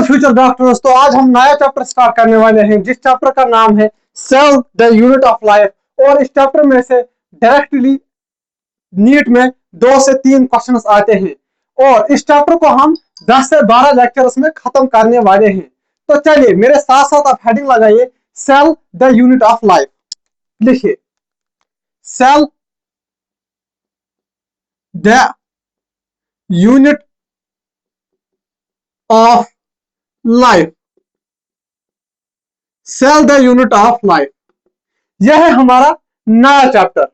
Future doctors, तो आज हम नया चैप्टर स्टार्ट करने वाले हैं जिस चैप्टर का नाम है cell the unit of life. और इस चैप्टर में से डायरेक्टली नीट में 2 से 3 क्वेश्चंस आते हैं और इस चैप्टर को हम 10 से 12 लेक्चर्स में खत्म करने वाले हैं। तो चलिए मेरे साथ साथ आप हेडिंग लगाइए cell the unit of life. लिखिए cell the unit of life. Cell the unit of life, यह है हमारा नया चैप्टर।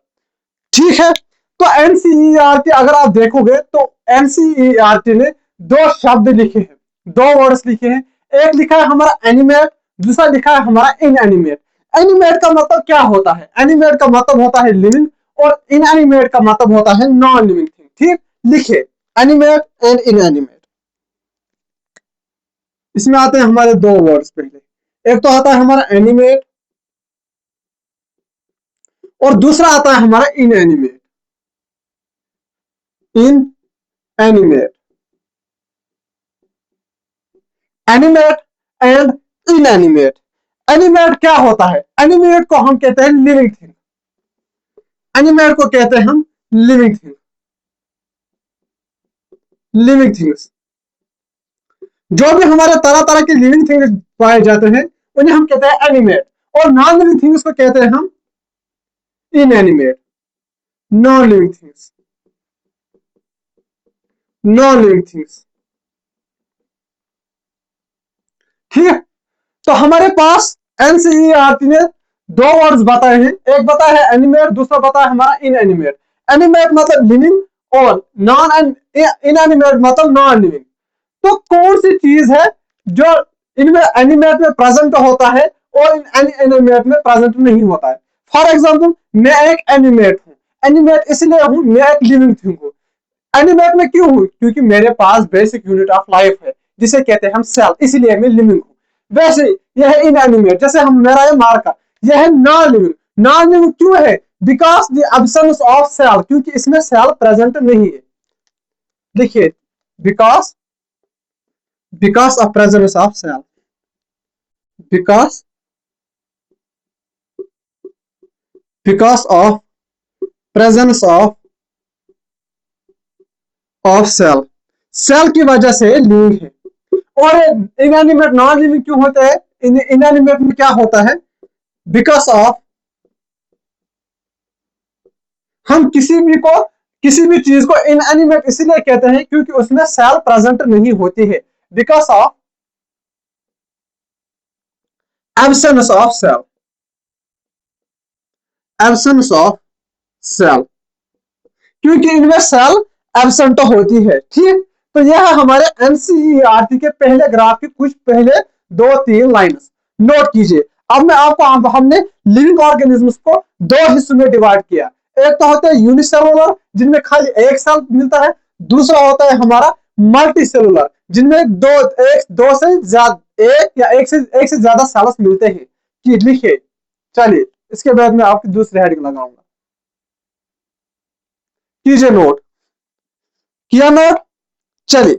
ठीक है, तो एनसीईआरटी अगर आप देखोगे तो एनसीईआरटी ने 2 शब्द लिखे हैं, 2 वर्ड्स लिखे हैं। एक लिखा है हमारा एनिमेट, दूसरा लिखा है हमारा इनएनिमेट। एनिमेट का मतलब क्या होता है? एनिमेट का मतलब होता है लिविंग और इनएनिमेट का मतलब होता है नॉन लिविंग थिंग। ठीक, लिखिए एनिमेट एंड इनएनिमेट। इसमें आते हैं हमारे 2 वर्ड्स। पहले एक तो आता है हमारा एनिमेट और दूसरा आता है हमारा inanimate. Inanimate, animate and inanimate. Animate क्या होता है? एनिमेट को हम कहते हैं लिविंग थिंग। एनिमेट को कहते हैं हम लिविंग थिंग, लिविंग थिंग्स। जो भी हमारे तरह तरह के लिविंग थिंग्स पाए जाते हैं उन्हें हम कहते हैं एनिमेट, और नॉन लिविंग थिंग्स को कहते हैं हम inanimate. Non living things, non living things. ठीक है, तो हमारे पास एनसीईआरटी ने 2 वर्ड्स बताए हैं। एक बताया है एनिमेट, दूसरा बताया हमारा इनएनिमेट। एनिमेट मतलब लिविंग और नॉन इनएनिमेट मतलब नॉन लिविंग। तो कौन सी चीज है जो इनमें एनिमेट में प्रेजेंट होता है और इनएनिमेट में प्रेजेंट नहीं होता है? फॉर एग्जाम्पल, मैं एक एनिमेट हूं। एनिमेट इसलिए हूं, मैं एक लिविंग थिंग हूं। एनिमेट में क्यों हूं? क्योंकि मेरे पास बेसिक यूनिट ऑफ लाइफ है जिसे कहते हैं हम सेल, इसलिए मैं लिविंग हूं। वैसे यह है इनएनिमेट, जैसे हम मेरा ये मार्कर, यह है नॉन लिविंग। नॉन लिविंग क्यों है? Because the absence of cell, क्योंकि इसमें सेल प्रेजेंट नहीं है। देखिए because, because of presence of cell, because of presence of cell, cell की वजह से लिविंग है। और इनएनिमेट नॉन लिविंग क्यों होता है? इनएनिमेट में क्या होता है? बिकॉज ऑफ, हम किसी भी चीज को इनएनिमेट इसीलिए कहते हैं क्योंकि उसमें सेल प्रेजेंट नहीं होती है। Because of absence of cell, absence of cell, क्योंकि इनमें सेल एब्सेंट होती है। ठीक, तो यह है हमारे एनसीईआरटी के पहले ग्राफ की कुछ पहले 2-3 लाइन्स। नोट कीजिए। अब मैं आपको, हमने लिविंग ऑर्गेनिजम्स को 2 हिस्सों में डिवाइड किया। एक तो होता है यूनिसेलुलर, जिनमें खाली एक सेल मिलता है। दूसरा होता है हमारा मल्टी सेलुलर, जिनमें दो से ज्यादा, एक से ज्यादा सेल्स मिलते हैं। कि लिखिए, चलिए इसके बाद में आपकी दूसरी हेडिंग लगाऊंगा। कीजिए नोट, किया नोट? चलिए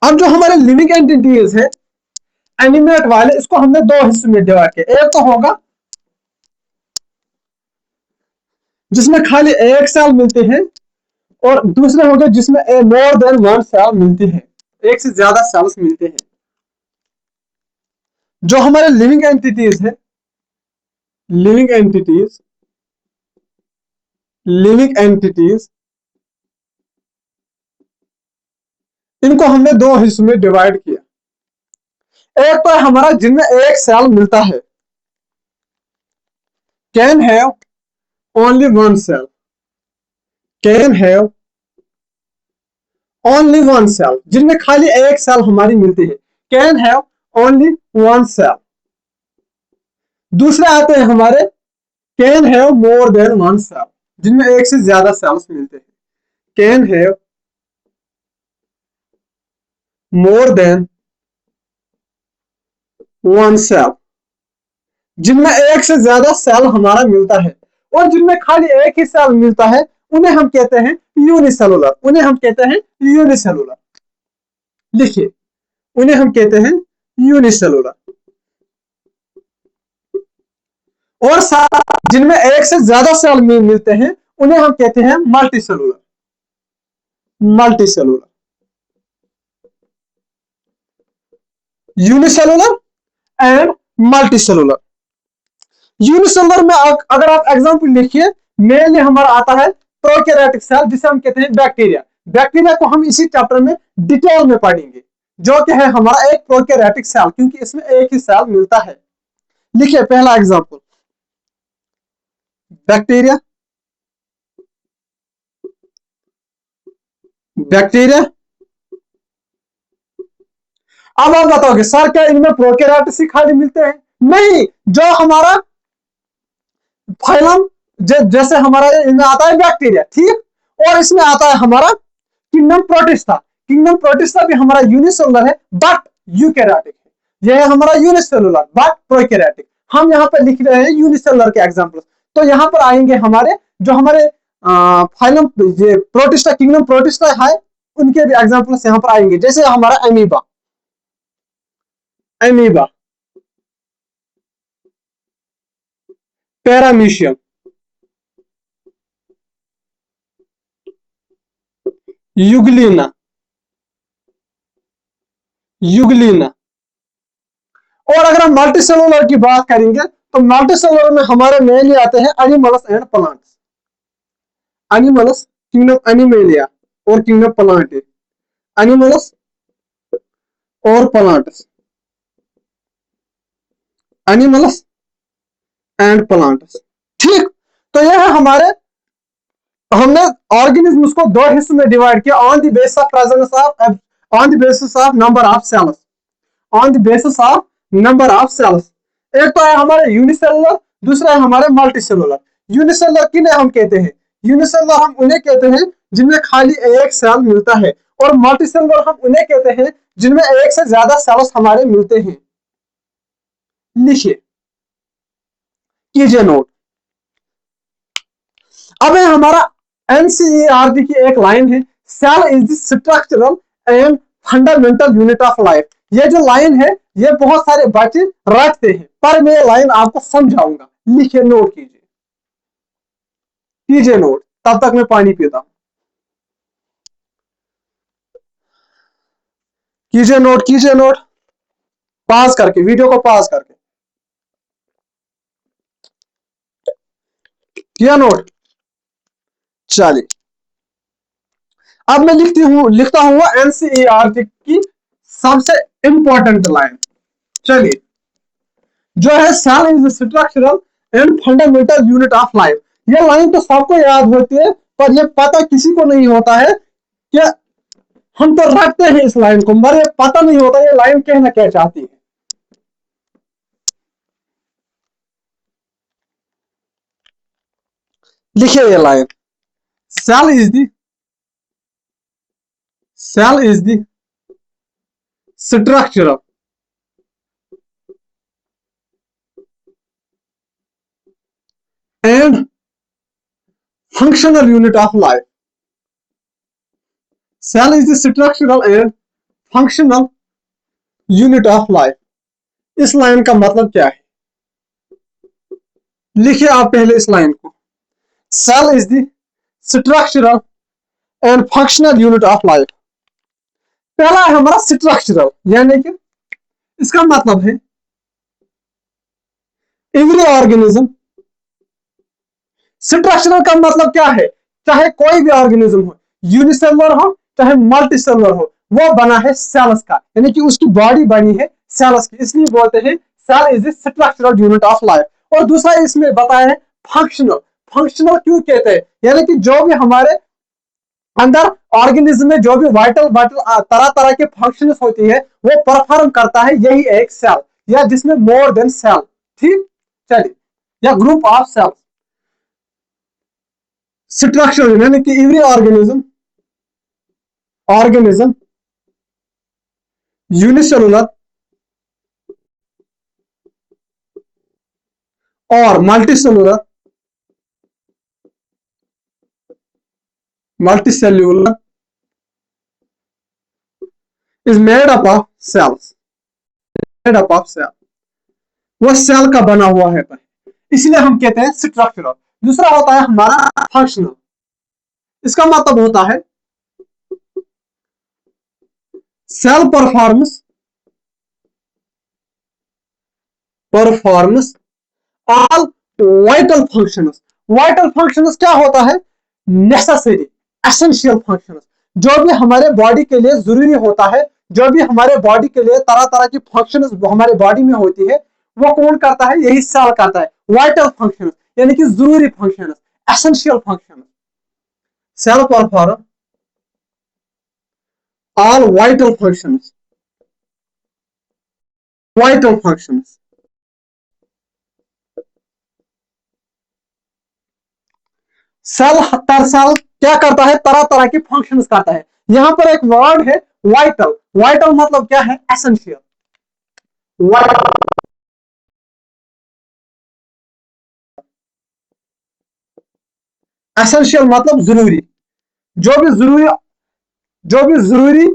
अब जो हमारे लिविंग एंटिटीज है एनिमेट वाले, इसको हमने 2 हिस्सों में डिवाइड किया। एक तो होगा जिसमें खाली एक सेल मिलते हैं और दूसरे होंगे जिसमें मोर देन 1 सेल मिलती है, एक से ज्यादा सेल्स मिलते हैं। जो हमारे लिविंग एंटिटीज है, लिविंग एंटिटीज, लिविंग एंटिटीज, इनको हमने 2 हिस्सों में डिवाइड किया। एक तो हमारा जिनमें एक सेल मिलता है, can have only 1 cell, can have only 1 cell, जिनमें खाली एक सेल हमारी मिलती है, कैन हैव ओनली 1 सेल। दूसरे आते हैं हमारे can have more than 1 cell, जिनमें एक से ज्यादा सेल्स मिलते हैं, can have more than 1 cell, जिनमें एक से ज्यादा सेल हमारा मिलता है। और जिनमें खाली एक ही सेल मिलता है उन्हें हम कहते हैं यूनिसेलुलर, उन्हें हम कहते हैं यूनिसेलुलर। लिखिए, उन्हें हम कहते हैं यूनिसेलुलर। और जिनमें एक से ज्यादा सेल मिलते हैं उन्हें हम कहते हैं multicellular, multicellular. Unicellular and multicellular. Unicellular में अगर आप एग्जांपल लिखिए, मेनली हमारा आता है प्रोकैरियोटिक सेल, जिसे हम कहते हैं बैक्टीरिया। बैक्टीरिया को हम इसी चैप्टर में डिटेल में पढ़ेंगे, जो कि है हमारा एक प्रोकैरियोटिक सेल, क्योंकि इसमें एक ही सेल मिलता है। लिखिए पहला एग्जांपल, बैक्टीरिया, बैक्टीरिया। अब आप बताओगे सर क्या इनमें प्रोकैरियोट्स ही खाली मिलते हैं? नहीं, जो हमारा फाइलम जैसे हमारा इनमें आता है बैक्टीरिया, ठीक, और इसमें आता है हमारा किंगडम प्रोटिस्टा। किंगडम प्रोटिस्टा भी हमारा यूनिसेलुलर है बट यूकैरियोटिक है। यह है हमारा यूनिसेलुलर बट प्रोकैरियोटिक। हम यहाँ पर लिख रहे हैं यूनिसेलुलर के एग्जांपल। तो यहाँ पर आएंगे हमारे जो हमारे फाइलम ये प्रोटिस्टा, किंगडम प्रोटिस्टा है, उनके भी एग्जांपल्स यहाँ पर आएंगे, जैसे हमारा amoeba, amoeba, paramecium, Euglena, Euglena. और अगर हम मल्टीसेलुलर की बात करेंगे तो मल्टीसेलुलर में हमारे मेनली आते हैं animals and plants, animals, kingdom animalia और किंगडम प्लांट, एनिमल्स और प्लांट्स, एनिमल्स एंड प्लांट्स। ठीक, तो यह है हमारे, हमने ऑर्गेनिज्म को दो हिस्सों में डिवाइड किया, on the basis of presence of, on the basis of number of cells, on the basis of number of cells. एक तो है हमारे यूनिसेलुलर, दूसरा है हमारे मल्टीसेलुलर। यूनिसेलुलर किन्हें हम कहते हैं? यूनिसेलुलर हम उन्हें कहते हैं जिनमें खाली एक सेल मिलता है, और मल्टीसेलुलर हम उन्हें कहते हैं जिनमें एक से ज्यादा सेल्स हमारे मिलते हैं। लिखिए, कीजिए नोट। अब है हमारा एनसीईआरटी की एक लाइन है, cell is the structural and fundamental unit of life. ये जो लाइन है ये बहुत सारे बच्चे रटते हैं, पर मैं लाइन आपको समझाऊंगा। लिखिए, नोट कीजिए, कीजिए नोट, तब तक मैं पानी पीता हूं। कीजिए नोट, कीजिए नोट, पास करके, वीडियो को पास करके किया नोट। चलिए, अब मैं लिखता हूं एनसीईआरटी की सबसे इंपॉर्टेंट लाइन। चलिए, जो है cell is structural and fundamental unit of life. ये लाइन तो सबको याद होती है, पर ये पता किसी को नहीं होता है कि हम तो रखते हैं इस लाइन को, मगर ये पता नहीं होता ये लाइन कहना क्या चाहती है। लिखिए ये line, cell is the, cell is the structural and functional unit of life. Cell is the structural and functional unit of life. इस लाइन का मतलब क्या है? लिखिए आप पहले इस लाइन को, cell is the structural and functional unit of life. पहला है हमारा स्ट्रक्चरल, यानी कि इसका मतलब है एवरी ऑर्गेनिज्म। स्ट्रक्चरल का मतलब क्या है? चाहे कोई भी ऑर्गेनिज्म हो, यूनिसेलुलर हो चाहे मल्टीसेलुलर हो, वो बना है सेल्स का, यानी कि उसकी बॉडी बनी है सेल्स की, इसलिए बोलते हैं cell is the structural unit of life. और दूसरा इसमें बताया है फंक्शनल। फंक्शनल क्यों कहते हैं? यानी कि जो भी हमारे अंदर ऑर्गेनिज्म में जो भी वाइटल वाइटल तरह तरह के फंक्शंस होती है वो परफॉर्म करता है यही एक सेल, या जिसमें मोर देन सेल। ठीक, चलिए, या ग्रुप ऑफ सेल्स। स्ट्रक्चर यानी कि एवरी ऑर्गेनिज्म, ऑर्गेनिज्म यूनिसेलुलर और multicellular multicellular is made up of cells, made up of cell, वो सेल का बना हुआ है, इसलिए हम कहते हैं स्ट्रक्चरल। दूसरा होता है हमारा फंक्शनल। इसका मतलब होता है cell performs all vital functions. Vital functions क्या होता है? नेसेसरी, एसेंशियल फंक्शंस, जो भी हमारे बॉडी के लिए जरूरी होता है, जो भी हमारे बॉडी के लिए तरह तरह की फंक्शंस हमारे बॉडी में होती है, वो कौन करता है? यही सेल करता है। वाइटल फंक्शंस यानी कि जरूरी functions, essential functions. Cell perform all vital functions, vital functions. Cell हर सेल क्या करता है? तरह तरह की फंक्शंस करता है। यहां पर एक वर्ड है वाइटल। वाइटल मतलब क्या है? एसेंशियल। एसेंशियल मतलब जरूरी। जो भी जरूरी जो भी जरूरी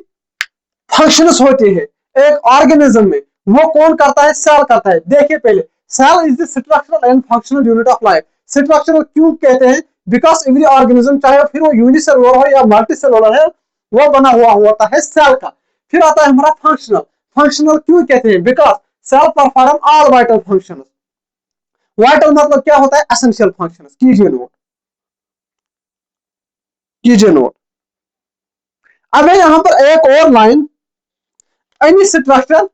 फंक्शंस होते हैं एक ऑर्गेनिज्म में, वो कौन करता है? सेल करता है। देखिए पहले, cell is the structural and functional unit of life. Structural क्यों कहते हैं? बिकॉज एवरी ऑर्गेनिज्म, चाहे फिर वो यूनिसेलुलर हो या मल्टीसेलुलर है, वो बना हुआ होता है सेल का। फिर आता है हमारा फंक्शनल। फंक्शनल क्यों कहते हैं? Because cell perform all vital functions. Vital मतलब क्या होता है? Essential functions. कीजिए नोट। अब है यहां पर एक और line, any structure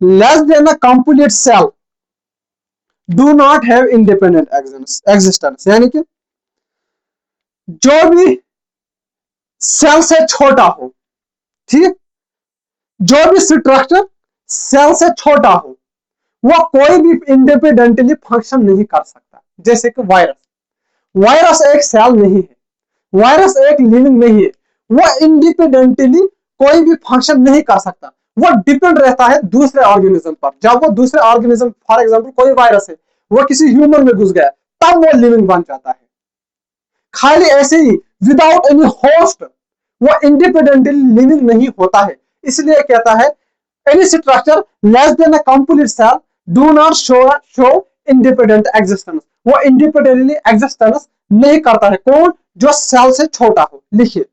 less than a complete cell do not have independent existence. यानी कि जो भी सेल से छोटा हो, ठीक, जो भी स्ट्रक्चर सेल से छोटा हो, वो कोई भी इंडिपेंडेंटली फंक्शन नहीं कर सकता। जैसे कि वायरस, वायरस एक सेल नहीं है, वायरस एक लिविंग नहीं है, वो इंडिपेंडेंटली कोई भी फंक्शन नहीं कर सकता। वो डिपेंड रहता है दूसरे ऑर्गेनिज्म पर। जब वो दूसरे ऑर्गेनिज्म, फॉर एग्जांपल कोई वायरस है, वो किसी ह्यूमन में घुस गया, तब वो लिविंग बन जाता है। खाली ऐसे ही विदाउट एनी होस्ट वो इंडिपेंडेंटली लिविंग नहीं होता है। इसलिए कहता है any structure less than a complete cell do not show independent existence. वो इंडिपेंडेंटली एग्जिस्टेंस नहीं करता है। कौन? जो सेल से छोटा हो। लिखिए,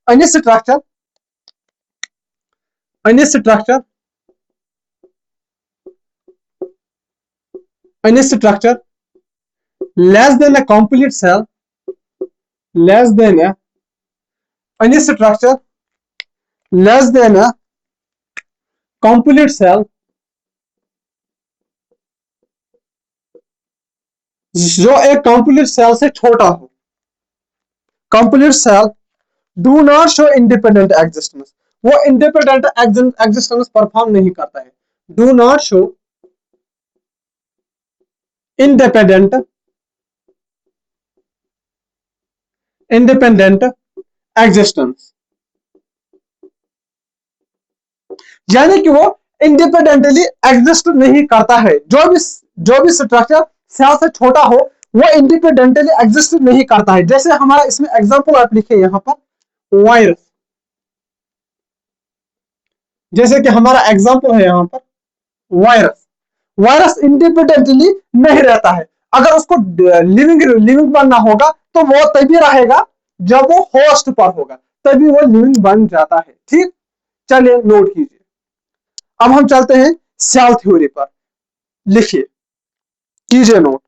any structure, any structure, any structure less than a complete cell, less than a any structure less than a complete cell, जो एक कंप्लीट सेल से छोटा हो, complete cell do not show independent existence. वो इंडिपेंडेंट एग्जिस्टेंस परफॉर्म नहीं करता है। Do not show independent independent existence, यानी कि वो इंडिपेंडेंटली एग्जिस्ट नहीं करता है। जो भी स्ट्रक्चर सेल से छोटा हो, वो इंडिपेंडेंटली एग्जिस्ट नहीं करता है। जैसे हमारा इसमें एग्जांपल आप लिखे यहां पर वायरस, जैसे कि हमारा एग्जांपल है यहां पर वायरस। वायरस इंडिपेंडेंटली नहीं रहता है। अगर उसको लिविंग लिविंग बनना होगा तो वो तभी रहेगा जब वो होस्ट पर होगा, तभी वो लिविंग बन जाता है। ठीक, चलिए नोट कीजिए। अब हम चलते हैं सेल थ्योरी पर। लिखिए, कीजिए नोट।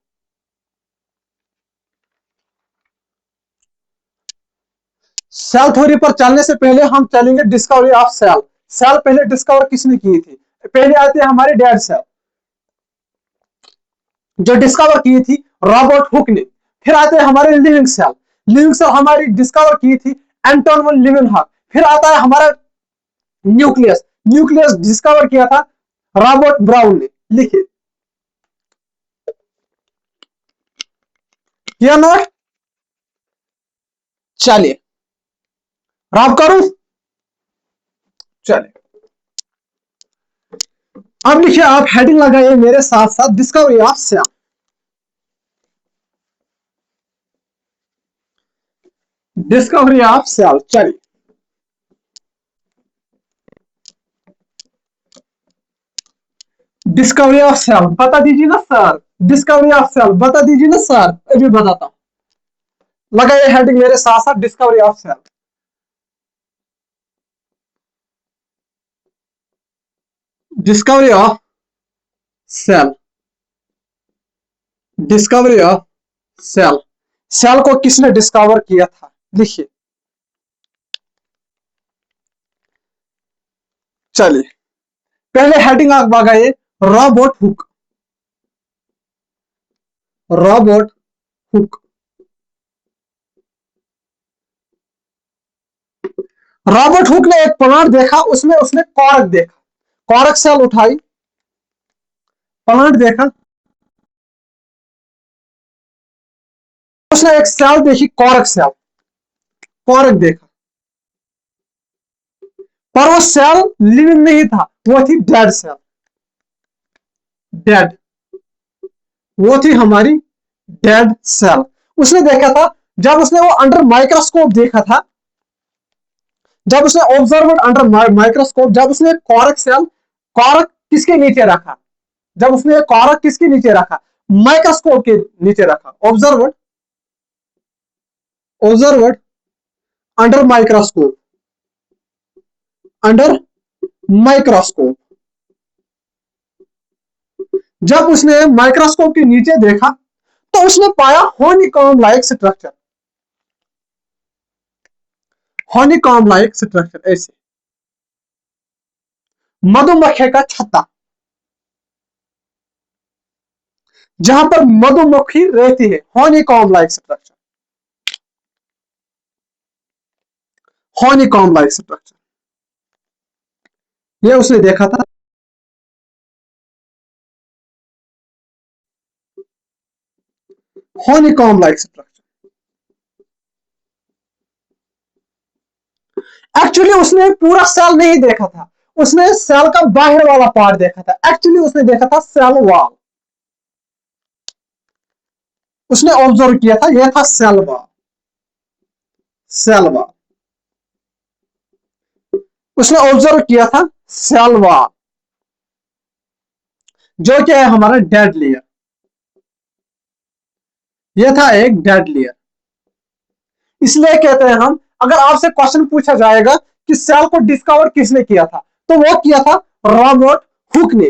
सेल थ्योरी पर चलने से पहले हम चलेंगे डिस्कवरी ऑफ सेल। सेल पहले डिस्कवर किसने की थी? पहले आते हैं हमारे डेड सेल, जो डिस्कवर की थी रॉबर्ट हुक ने। फिर आते हैं हमारे लिविंग सेल। लिविंग सेल हमारी डिस्कवर की थी एंटोन वन लिविंगहॉक। फिर आता है हमारा न्यूक्लियस। न्यूक्लियस डिस्कवर किया था रॉबर्ट ब्राउन ने। लिखिए, किया नोट? चलिए रब करूं। चलिए, अब लिखिए, आप हेडिंग लगाइए मेरे साथ साथ, discovery of cell. Discovery of cell. चलिए, डिस्कवरी ऑफ सेल बता दीजिए ना सर। डिस्कवरी ऑफ सेल बता दीजिए ना सर। अभी बताता हूं, लगाइए हेडिंग मेरे साथ साथ, discovery of cell. Discovery of cell. Discovery of cell. Cell को किसने डिस्कवर किया था, लिखिए। चलिए, पहले हेडिंग आप लगाइए, Robert Hooke. Robert Hooke. Robert Hooke ने एक प्लांट देखा, उसमें उसने कॉर्क देखा। कॉर्क सेल उठाई, प्लांट देखा, उसने एक सेल देखी, कॉर्क सेल। कॉर्क देखा, पर वो सेल लिविंग नहीं था, वो थी डेड सेल। डेड, वो थी हमारी डेड सेल। उसने देखा था, जब उसने वो अंडर माइक्रोस्कोप देखा था, जब उसने ऑब्जर्वर अंडर माइक्रोस्कोप, जब उसने कॉर्क सेल, कॉर्क किसके नीचे रखा, जब उसने कॉर्क किसके नीचे रखा, माइक्रोस्कोप के नीचे रखा। Observer, observer under microscope, under microscope. जब उसने माइक्रोस्कोप के नीचे देखा तो उसने पाया honeycomb like structure. Honeycomb like structure, ऐसे मधुमक्खी का छत्ता, जहां पर मधुमक्खी रहती है। Honeycomb like structure, honeycomb like structure, ये उसने देखा था। Honeycomb like structure. एक्चुअली उसने पूरा सेल नहीं देखा था, उसने सेल का बाहर वाला पार्ट देखा था। एक्चुअली उसने देखा था सेल वॉल, उसने ऑब्जर्व किया था, यह था सेल वॉल। सेल वॉल, उसने ऑब्जर्व किया था सेल वॉल, जो क्या है हमारा डेड लेयर। यह था एक डेड लेयर। इसलिए कहते हैं हम, अगर आपसे क्वेश्चन पूछा जाएगा कि सेल को डिस्कवर किसने किया था, तो वो किया था रॉबर्ट हुक ने।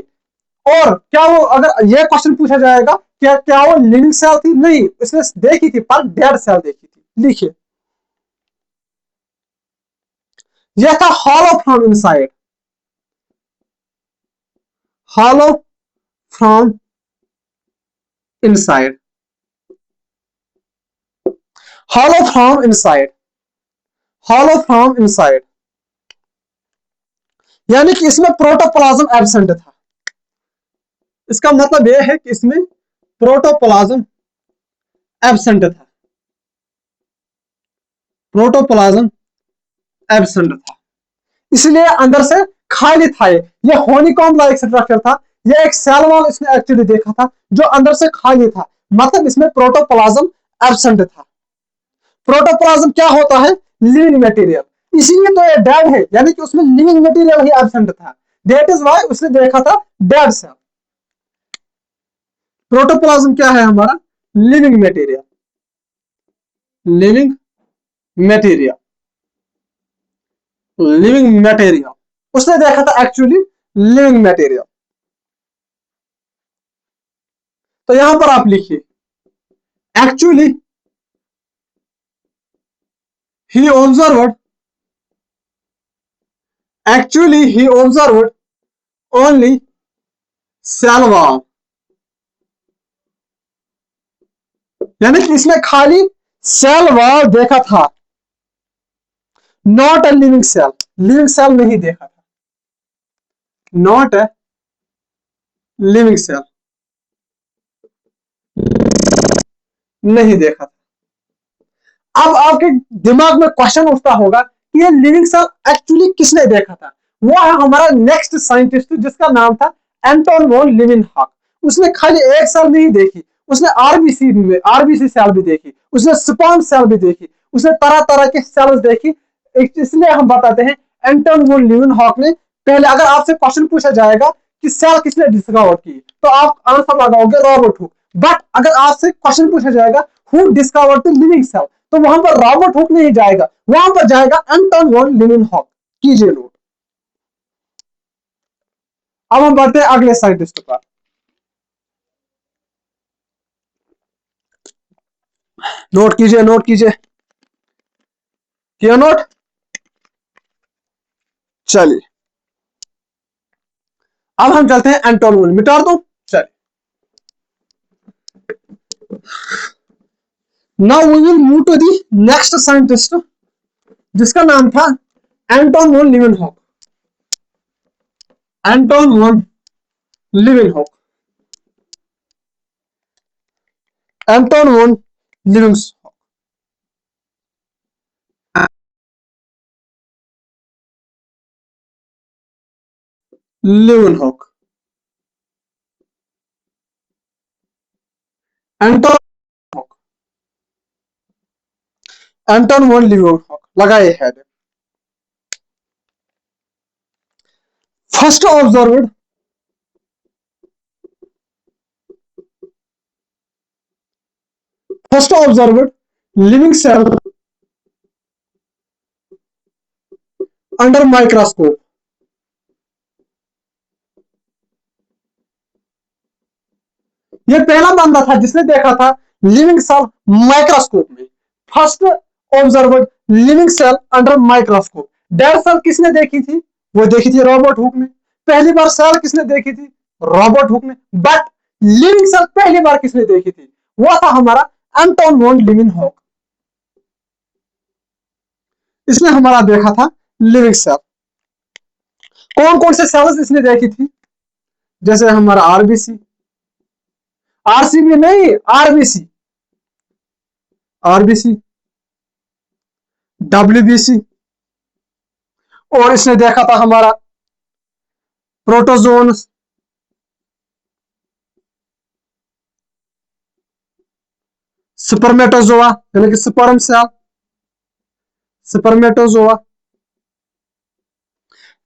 और क्या वो, अगर यह क्वेश्चन पूछा जाएगा क्या क्या वो लिविंग सेल थी, नहीं, उसने देखी थी पर डेड सेल देखी थी। लिखिए, यह था hollow from inside. Hollow from inside. Hollow from inside. Hollow from inside, यानी कि इसमें प्रोटोप्लाज्म एब्सेंट था। इसका मतलब यह है कि इसमें प्रोटोप्लाज्म एब्सेंट था। प्रोटोप्लाज्म एब्सेंट था, इसलिए अंदर से खाली था। ये हनीकॉम्ब लाइक स्ट्रक्चर था। ये एक सेल वॉल इसने एक्चुअली देखा था, जो अंदर से खाली था, मतलब इसमें प्रोटोप्लाज्म एब्सेंट था। प्रोटोप्लाज्म क्या होता है, लिविंग मटेरियल। इसीलिए तो ये डेड है, यानी कि उसमें लिविंग मटेरियल ही एब्सेंट था। दैट इज व्हाई उसने देखा था डेड सेल। प्रोटोप्लाज्म क्या है हमारा, living material. Living material, living material उसने देखा था एक्चुअली, लिविंग मटेरियल। तो यहां पर आप लिखिए, actually he observed, actually he observed only cell wall, यानी कि इसने खाली सेल वॉल देखा था, not a living cell. Living cell नहीं देखा था, नॉट ए लिविंग सेल, नहीं देखा था। अब आपके दिमाग में क्वेश्चन उठता होगा कि ये लिविंग सेल एक्चुअली किसने देखा था। वो है हमारा नेक्स्ट साइंटिस्ट, जिसका नाम था एंटोन वॉन लिविनहाक। उसने खाली एक सेल नहीं देखी, उसने आरबीसी सेल भी देखी, उसने स्पर्म सेल भी देखी, उसने तरह तरह के सेल्स देखी, इसलिए हम बताते हैं एंटन वुन लीवेनहॉक ने पहले, अगर आपसे क्वेश्चन पूछा जाएगा कि सेल किसने डिस्कवर की, तो आप आंसर लगाओगे रॉबर्ट हुक। बट अगर आपसे क्वेश्चन पूछा जाएगा who discovered the living cell, तो वहां पर रॉबर्ट हुक नहीं जाएगा, वहां पर जाएगा एंटन वुन लीवेनहॉक। कीजिए नोट। अब हम बढ़ते हैं अगले साइंटिस्ट पर। नोट कीजिए, नोट कीजिए, किया नोट? चलिए अब हम चलते हैं एंटन वुन, मिटा दो। चलिए now we will move to the next scientist, जिसका नाम था Anton van Leeuwenhoek. Anton van Leeuwenhoek, Anton van Leeuwenhoek, Leeuwenhoek, Anton, Anton van Leeuwenhoek, लगाए head. First observed, first observed living cell under microscope. ये पहला बंदा था जिसने देखा था लिविंग सेल माइक्रोस्कोप में। First observed living cell under microscope. Dead cell किसने देखी थी? वो देखी थी रॉबर्ट हुक ने। पहली बार सेल किसने देखी थी? रॉबर्ट हुक ने। बट लिविंग सेल पहली बार किसने देखी थी? वो था हमारा एंटन वॉन लीवेनहॉक। इसने हमारा देखा था लिविंग सेल। कौन कौन से सेल्स इसने देखी थी? जैसे हमारा आरबीसी, आरसीबी नहीं, आरबीसी, आरबीसी, डब्ल्यूबीसी, और इसने देखा था हमारा प्रोटोजोन, स्पर्मेटोजोआ यानी कि स्पर्म सेल, स्पर्मेटोजोआ।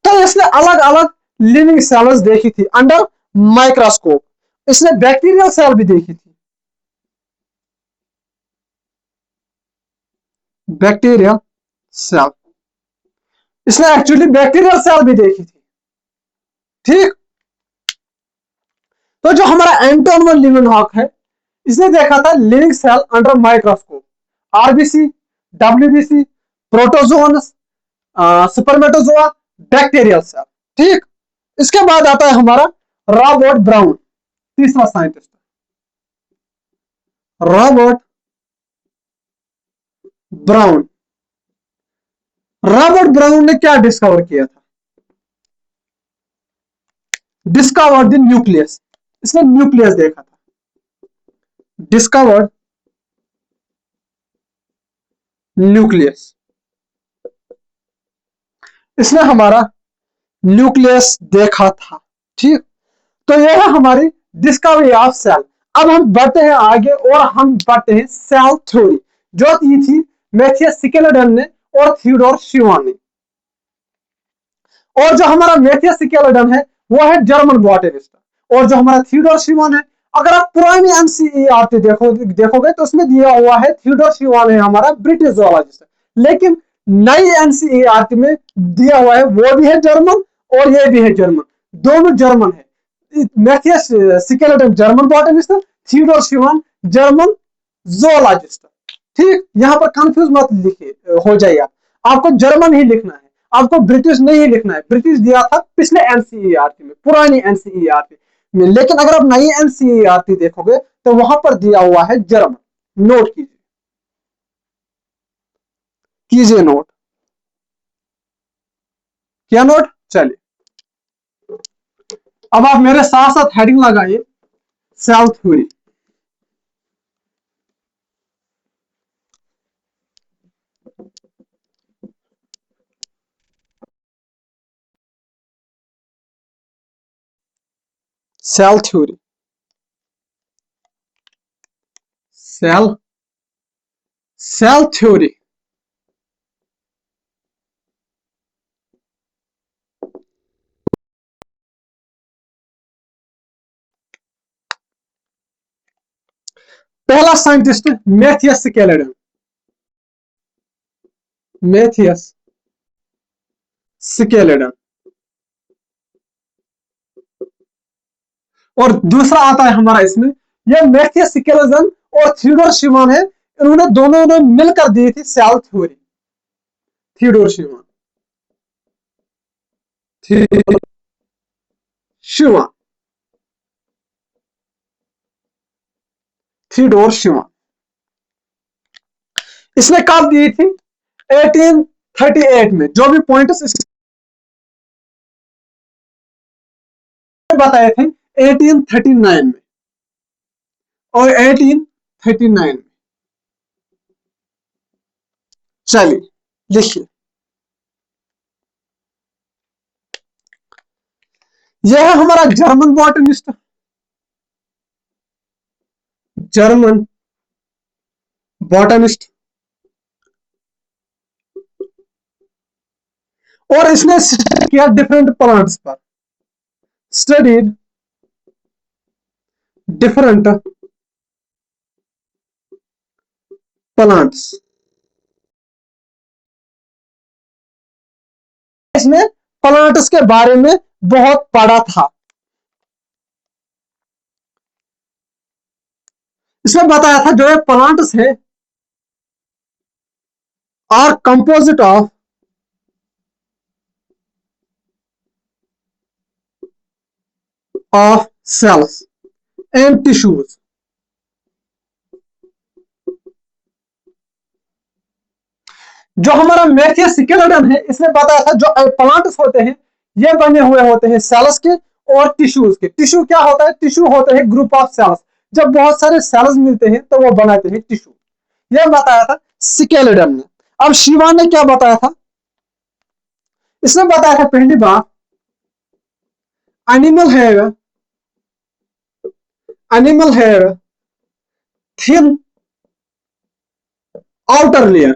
तो इसने अलग अलग लिविंग सेल्स देखी थी अंडर माइक्रोस्कोप। इसने बैक्टीरियल सेल भी देखी थी, बैक्टीरियल सेल। इसने एक्चुअली बैक्टीरियल सेल भी देखी थी। ठीक, तो जो हमारा एंटन वॉन लीवेनहॉक है, इसने देखा था living cell under microscope, RBC, WBC, protozoans, spermatozoa, bacterial cell. ठीक, इसके बाद आता है हमारा रॉबर्ट ब्राउन, तीसरा scientist, Robert Brown. Robert Brown ने क्या डिस्कवर किया था? Discovered the nucleus. इसने न्यूक्लियस देखा था, डिस्कवर्ड न्यूक्लियस। इसने हमारा न्यूक्लियस देखा था। ठीक, तो यह है हमारी डिस्कवरी ऑफ सेल। अब हम बढ़ते हैं आगे और हम बढ़ते हैं सेल थ्योरी, जो दी थी मैथियस स्केलेटन ने और थियोडोर शिवान ने। और जो हमारा मैथियस स्केलेटन है वो है जर्मन बॉटनिस्ट, और जो हमारा थियोडोर शिवान है, अगर आप पुरानी एनसीईआरटी देखोगे तो उसमें दिया हुआ है थियोडोर शिवान है हमारा ब्रिटिश जोलॉजिस्ट। लेकिन नई एनसीईआरटी में दिया हुआ है वो भी है जर्मन और ये भी है जर्मन, दोनों जर्मन है। Matthias Schleiden German botanist, Theodor Schwann German zoologist. ठीक, यहां पर कंफ्यूज मत लिखिए हो जाइए, आपको जर्मन ही लिखना है, आपको ब्रिटिश नहीं लिखना है। ब्रिटिश दिया था पिछले एनसीईआरटी में, पुरानी एनसीईआरटी में, लेकिन अगर आप नई एनसीईआरटी देखोगे तो वहां पर दिया हुआ है जर्मन। नोट कीजिए, कीजिए नोट। क्या नोट? चलिए अब आप मेरे साथ साथ हेडिंग लगाइए, cell theory. Cell theory, cell, cell theory. पहला scientist Matthias Schleiden, Matthias Schleiden. और दूसरा आता है हमारा इसमें, यह मैथियस स्केलेटन और थियोडोर शिवान है, इन्होंने दोनों ने मिलकर दी थी cell theory. Theodor Schwann, Theodor Schwann, Theodor Schwann. इसने कब दी थी? 1838 में। जो भी पॉइंट्स बताए थे 1839 में और 1839 में। चलिए लिखिए, यह है हमारा जर्मन बॉटनिस्ट, जर्मन बॉटनिस्ट। और इसने किया डिफरेंट प्लांट्स पर, स्टडीड डिफरेंट प्लांट्स। इसने प्लांट्स के बारे में बहुत पढ़ा था। इसमें बताया था जो ये प्लांट्स है are composite of cells and tissues. जो हमारा मैथियस स्केलेटन है, इसने बताया था जो प्लांट्स होते हैं ये बने हुए होते हैं सेल्स के और टिश्यूज के। टिश्यू क्या होता है? टिश्यू होते हैं ग्रुप ऑफ सेल्स, जब बहुत सारे सेल्स मिलते हैं तो वो बनाते हैं टिश्यू। यह बताया था स्केलेटन ने। अब शिवान ने क्या बताया था? इसने बताया था पहली बार animal hair, animal hair thin outer layer.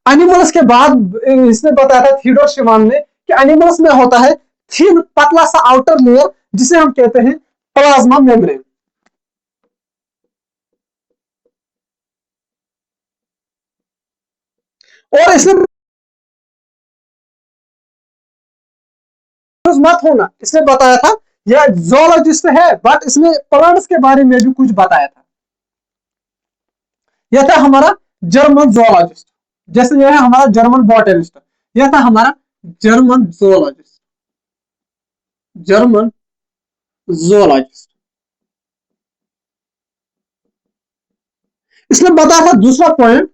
Animals के बाद इसने बताया था थियोडोर शिवान ने कि एनिमल्स में होता है थिन पतला सा आउटर लेयर जिसे हम कहते हैं प्लाज्मा मेम्ब्रेन। और इसने मत होना, इसने बताया था यह जोलॉजिस्ट है बट इसने प्लांट्स के बारे में भी कुछ बताया था। यह था हमारा जर्मन जोलॉजिस्ट, जैसे यह है हमारा जर्मन बॉटनिस्ट, यह था हमारा जर्मन जोलॉजिस्ट, जर्मन जोलॉजिस्ट। इसने बताया था दूसरा पॉइंट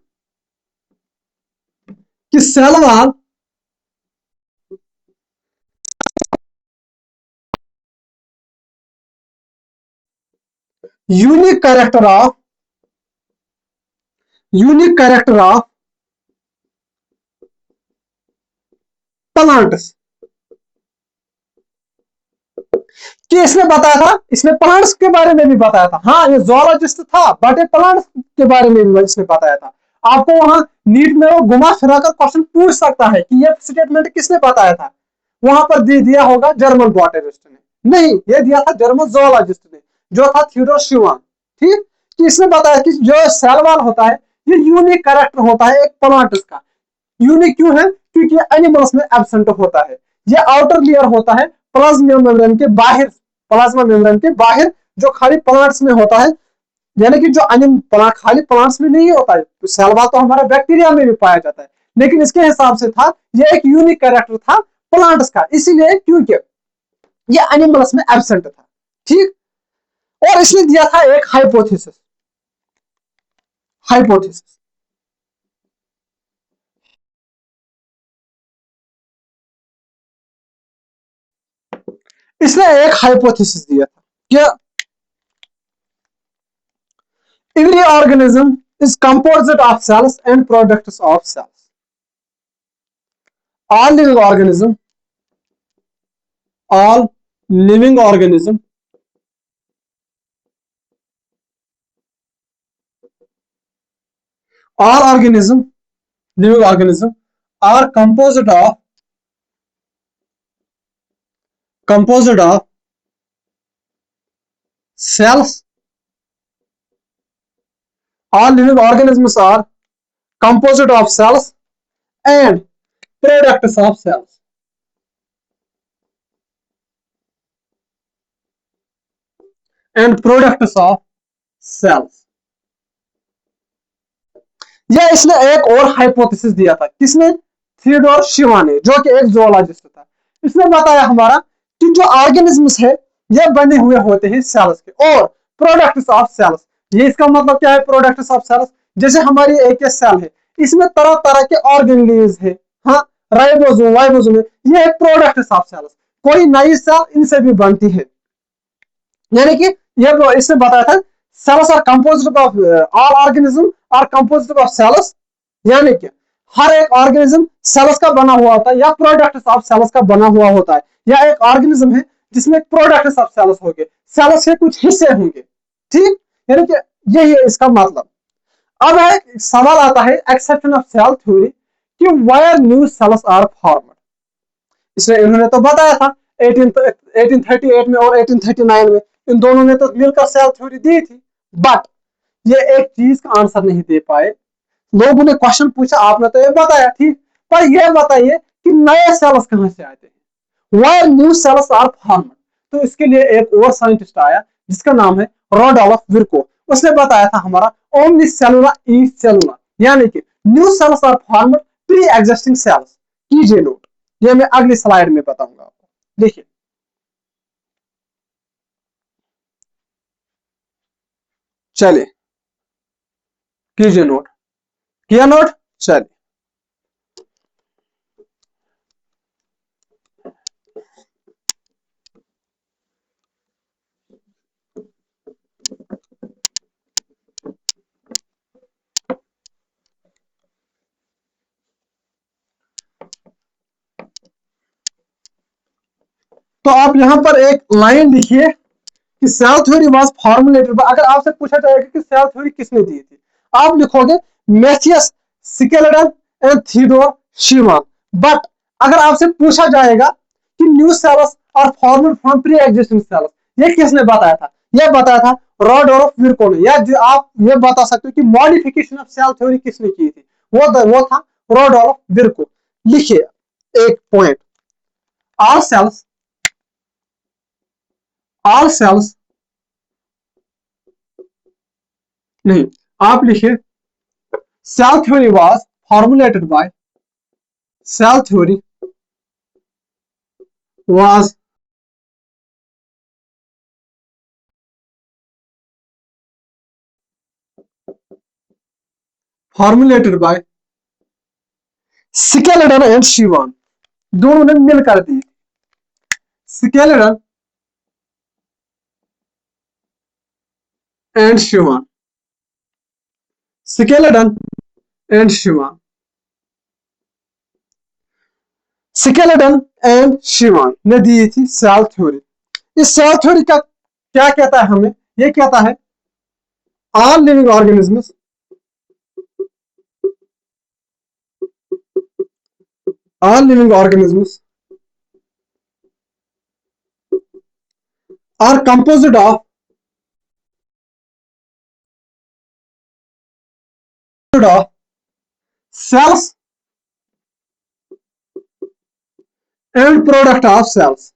कि cell wall unique character of, unique character of plants. कि इसने बताया था, इसने प्लांट्स के बारे में भी बताया था। हाँ ये जोलॉजिस्ट था बट ये प्लांट्स के बारे में भी इसने बताया था। आपको वहां नीट में वो घुमा फिरा कर क्वेश्चन पूछ सकता है कि ये स्टेटमेंट किसने बताया था, वहां पर दे दिया होगा जर्मन बॉटनिस्ट ने, नहीं ये दिया था जर्मन जोलॉजिस्ट ने जो था थियोडोर शिवान। ठीक, कि इसने बताया कि जो सेल वॉल होता है ये यूनिक कैरेक्टर होता है एक प्लांट्स का। यूनिक क्यों है? क्योंकि एनिमल्स में एब्सेंट होता है। ये आउटर लेयर होता है प्लाज्मा मेम्ब्रेन के बाहर, प्लाज्मा मेम्ब्रेन के बाहर जो खाली प्लांट्स में होता है, यानी कि जो खाली प्लांट्स में नहीं होता है। तो सेल वॉल तो हमारा बैक्टीरिया में भी पाया जाता है, लेकिन इसके हिसाब से था ये एक यूनिक कैरेक्टर था प्लांट्स का, इसीलिए क्योंकि ये एनिमल्स में एब्सेंट था। ठीक, और इसने दिया था एक हाइपोथेसिस, हाइपोथेसिस। इसने एक हाइपोथेसिस दिया था कि every organism is composed of cells and products of cells. All living organism, all living organism all organism living organism are composed of cells, all living organisms are composite of cells and products of cells. And products of cells. या इसने एक और hypothesis दिया था, किसने? Theodore Shiva ने, जो कि एक जोलॉजिस्ट था। इसने बताया हमारा कि जो ऑर्गेनिजम्स है ये बने हुए होते हैं सेल्स के और प्रोडक्ट्स ऑफ सेल्स। ये इसका मतलब क्या है प्रोडक्ट्स ऑफ सेल्स? जैसे हमारी एक सेल है, इसमें तरह तरह के ऑर्गेनेल्स है, हाँ, राइबोसोम वाइबोसोम, ये है प्रोडक्ट्स ऑफ सेल्स। कोई नई सेल इनसे भी बनती है, यानी कि ये इसने बताया था cells are composed of all organism are composed of cells, यानी कि हर एक ऑर्गेनिज्म सेल्स का बना हुआ होता है या प्रोडक्ट्स ऑफ सेल्स का बना हुआ होता है, या एक ऑर्गेनिज्म है जिसमें प्रोडक्ट्स ऑफ सेल्स होंगे, सेल्स के कुछ हिस्से होंगे, ठीक, यानी कि यही है इसका मतलब। अब एक सवाल आता है एक्सेप्शन ऑफ सेल थ्योरी कि where new cells are formed. इसमें इन्होंने तो बताया था 1838 में और 1839 में, इन दोनों ने तो मिलकर सेल थ्योरी दी थी, बट ये एक चीज का आंसर नहीं दे पाए। लोगों ने क्वेश्चन पूछा, आपने तो ये बताया, ठीक, पर ये बताइए कि नए सेल्स कहां से आते हैं, where new cells are formed. तो इसके लिए एक और साइंटिस्ट आया जिसका नाम है रोडोल्फ विर्को। उसने बताया था हमारा ओमनी सेलुला ई सेलुला, यानी कि new cells are formed pre existing cells. कीजिए नोट, ये मैं अगली स्लाइड में बताऊंगा आपको। देखिए, चलिए कीजिए नोट, किया नोट, चलिए। तो आप यहां पर एक लाइन लिखिए कि सेल थ्योरी वाज फॉर्मुलेटेड। अगर आपसे पूछा जाएगा कि सेल थ्योरी किसने दी थी, आप लिखोगे मैथियस स्केलेटन एंड थियोडोर शिवा। बट अगर आपसे पूछा जाएगा कि new cells are formed from pre existing cells, ये किसने बताया था? यह बताया था रोडोल्फ विर्को ने। या आप ये बता सकते हो कि मॉडिफिकेशन ऑफ सेल थ्योरी किसने की थी, वो था रोडोल्फ विर्को। लिखिए एक point, all cells, all cells नहीं, आप लिखिए cell theory was formulated by cell theory was formulated by Schleiden and Schwann. दोनों ने मिलकर दी, Schleiden and Schwann, Schleiden and Schwann, Schleiden and Schwann ने दी थी सेल थ्योरी। इस सेल थ्योरी का क्या कहता है हमें? ये कहता है all living organisms all living organisms are composed of cells and product of cells.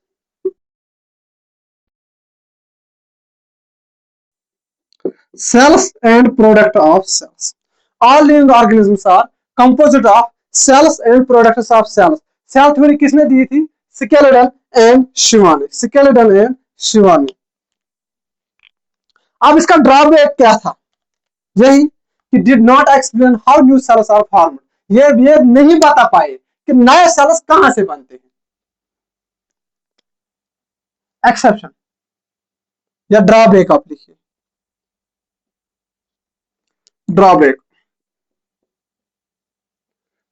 Cells and product of cells. All living organisms are composed of cells and products of cells. Cell theory किसने दी थी? Schleiden and Schwann, Schleiden and Schwann. अब इसका drawback क्या था? यही कि did not explain how new cells are formed. ये नहीं बता पाए कि नए सेल्स कहां से बनते हैं। एक्सेप्शन या ड्रॉबैक आप लिखिए, ड्रॉबैक।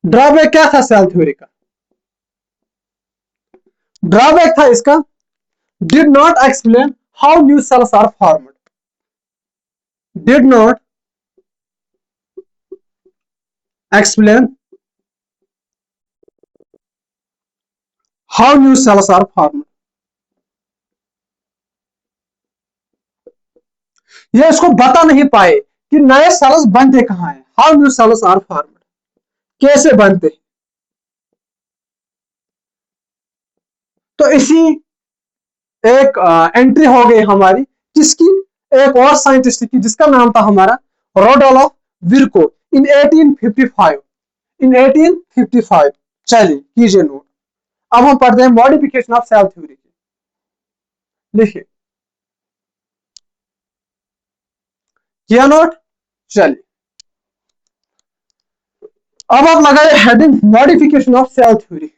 ड्रॉबैक क्या था सेल थ्योरी का? ड्रॉबैक था इसका did not explain how new cells are formed, did not explain how new cells are formed. ये इसको बता नहीं पाए कि नए सेल्स बनते कहाँ हैं, how new cells are formed, कैसे बनते हैं। तो इसी एक एंट्री हो गई हमारी, किसकी, एक और साइंटिस्ट की, जिसका नाम था हमारा रोडोल्फ विर्को इन 1855, इन 1855। चलिए कीजिए नोट। अब हम पढ़ते हैं मॉडिफिकेशन ऑफ सेल थ्योरी। लिखिए, किया नोट। चलिए अब आप लगाए heading modification of cell theory.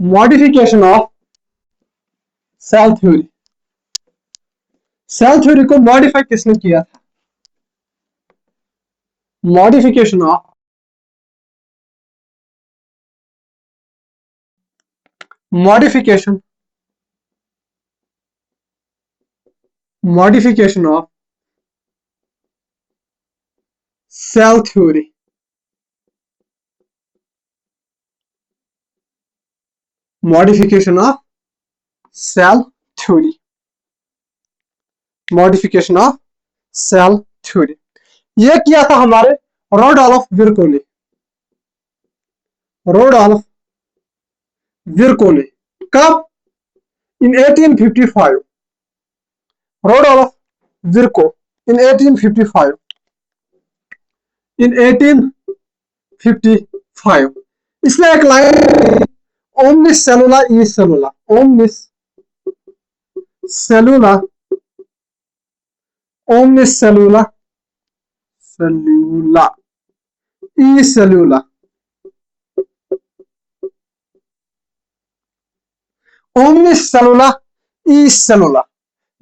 Modification of cell theory, cell theory को मॉडिफाई किसने किया था, modification of, modification, modification of cell theory, modification of cell theory, modification of cell theory, यह किया था हमारे रोडोल्फ विर्को ने, रोडोल्फ विर्को ने। कब, इन 1855, रोडोल्फ विर्को इन 1855, इन 1855 इसने एक लाइन, ओमनिस सेलुला ई सेलुला, ओमनिस सेलुला, ओमनिस सेलुला, सेलुला ई सेलुला, ओमनिस सेलुला ई सेलुला,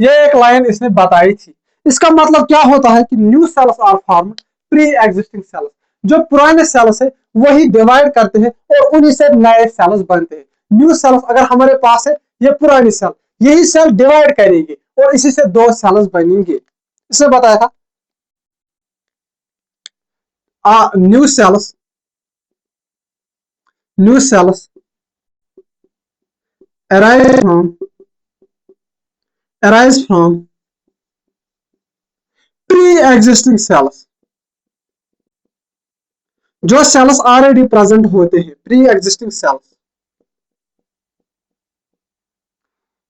ये एक लाइन इसने बताई थी। इसका मतलब क्या होता है कि new cells are formed pre existing cells, जो पुराने सेल्स है वही डिवाइड करते हैं और उन्हीं से नए सेल्स बनते हैं। न्यू सेल्स अगर हमारे पास है, ये पुरानी सेल, यही सेल डिवाइड करेगी और इसी से दो सेल्स बनेंगे। इसने बताया था new cells, new cells arise from, arise from pre-existing cells, जो सेल्स ऑलरेडी प्रेजेंट होते हैं, pre existing cells,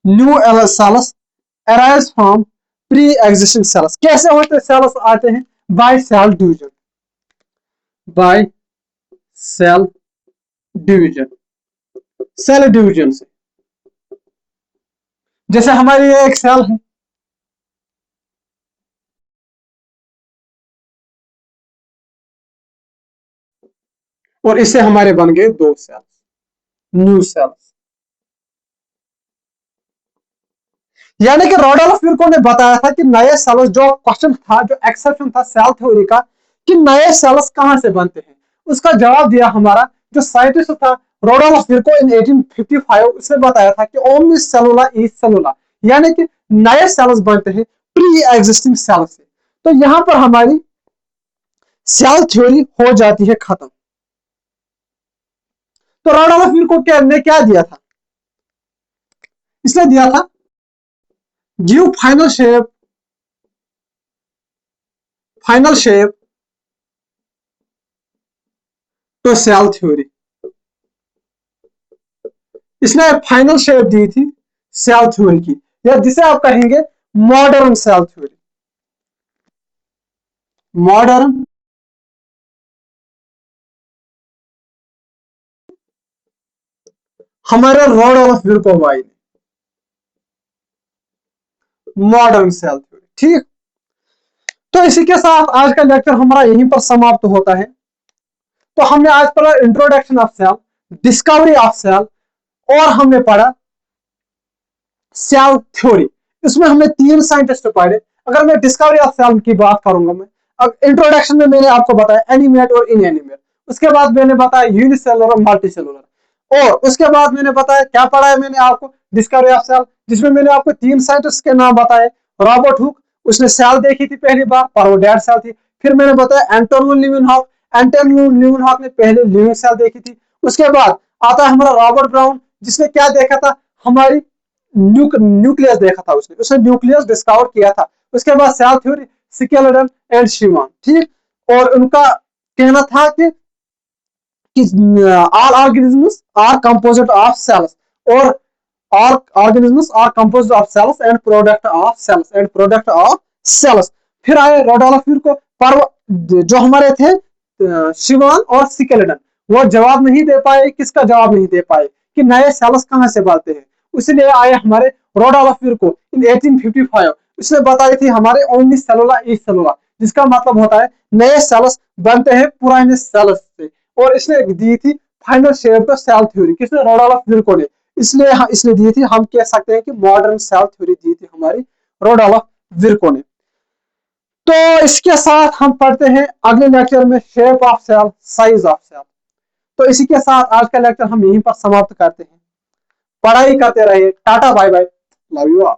new cells arise from pre existing cells. कैसे होते सेल्स आते हैं, by cell division, by cell division, cell division से। जैसे हमारी ये एक सेल है, और इससे हमारे बन गए दो सेल्स, न्यू सेल्स। यानी कि रोडोल्फ विर्को ने बताया था कि नए सेल्स, जो क्वेश्चन था, जो एक्सेप्शन था सेल थ्योरी का, कि नए सेल्स कहां से बनते हैं, उसका जवाब दिया हमारा जो साइंटिस्ट था रोडोल्फ विर्को इन 1855। उसने बताया था कि ओमनिस सेलुला ई सेलुला, यानी कि नए सेल्स बनते हैं प्री एग्जिस्टिंग सेल से। तो यहां पर हमारी सेल थ्योरी हो जाती है खत्म। तो रोडोल्फ विर्को ने क्या दिया था, इसने दिया था give final shape, final shape to cell theory. इसने एक फाइनल शेप दी थी सेल थ्योरी की, या जिसे आप कहेंगे मॉडर्न सेल थ्योरी, मॉडर्न हमारे रोडोल्फ विर्को भाई ने, मॉडर्न सेल थ्योरी। ठीक, तो इसी के साथ आज का लेक्चर हमारा यहीं पर समाप्त होता है। तो हमने आज पढ़ा introduction of cell, discovery of cell, और हमने पढ़ा सेल थ्योरी। इसमें हमने तीन साइंटिस्ट पढ़े। अगर मैं डिस्कवरी ऑफ सेल की बात करूंगा, मैं अब इंट्रोडक्शन में मैंने आपको बताया एनिमेट और इनएनिमेट, उसके बाद मैंने बताया यूनिसेलुलर और मल्टीसेलुलर, और उसके बाद मैंने बताया क्या पढ़ा है मैंने आपको, डिस्कवरी ऑफ सेल, जिसमें मैंने आपको तीन साइंटिस्ट के नाम बताए। रॉबर्ट हुक, उसने सेल देखी थी पहली बार, पर वो डेड सेल थी। फिर मैंने बताया एंटोनियो ल्यूवेनहॉक, एंटोनियो ल्यूवेनहॉक ने पहले लिविंग सेल देखी थी। उसके बाद आता है हमारा रॉबर्ट ब्राउन, जिसने क्या देखा था, हमारी न्यूक्लियस देखा था उसने न्यूक्लियस डिस्कवर किया था। उसके बाद cell theory, Schleiden and Schwann, ठीक। और उनका कहना था कि all organisms are composed of cells, और all organisms are composed of cells and product of cells। फिर आए रोडोल्फ को पर्व, जो हमारे थे शिवान और स्केलेटन, वो जवाब नहीं दे पाए। किसका जवाब नहीं दे पाए कि नए सेल्स कहां से बनते हैं। इसलिए आए हमारे रोडोल्फ को इन 1855। उसने बताई थी हमारे ओनली सेलुला इज सेलुला, जिसका मतलब होता है नए सेल्स बनते हैं पुराने सेल्स से। और इसने दी थी फाइनल शेप तो सेल थ्योरी, किसने, रोडोल्फ ने। इसलिए दी थी, हम कह सकते हैं कि मॉडर्न सेल थ्योरी दी थी हमारी रोडोल्फ ने। तो इसके साथ हम पढ़ते हैं अगले लेक्चर में shape of cell, size of cell. तो इसी के साथ आज का लेक्चर हम यहीं पर समाप्त करते हैं। पढ़ाई करते रहिए। Tata bye bye, love you all.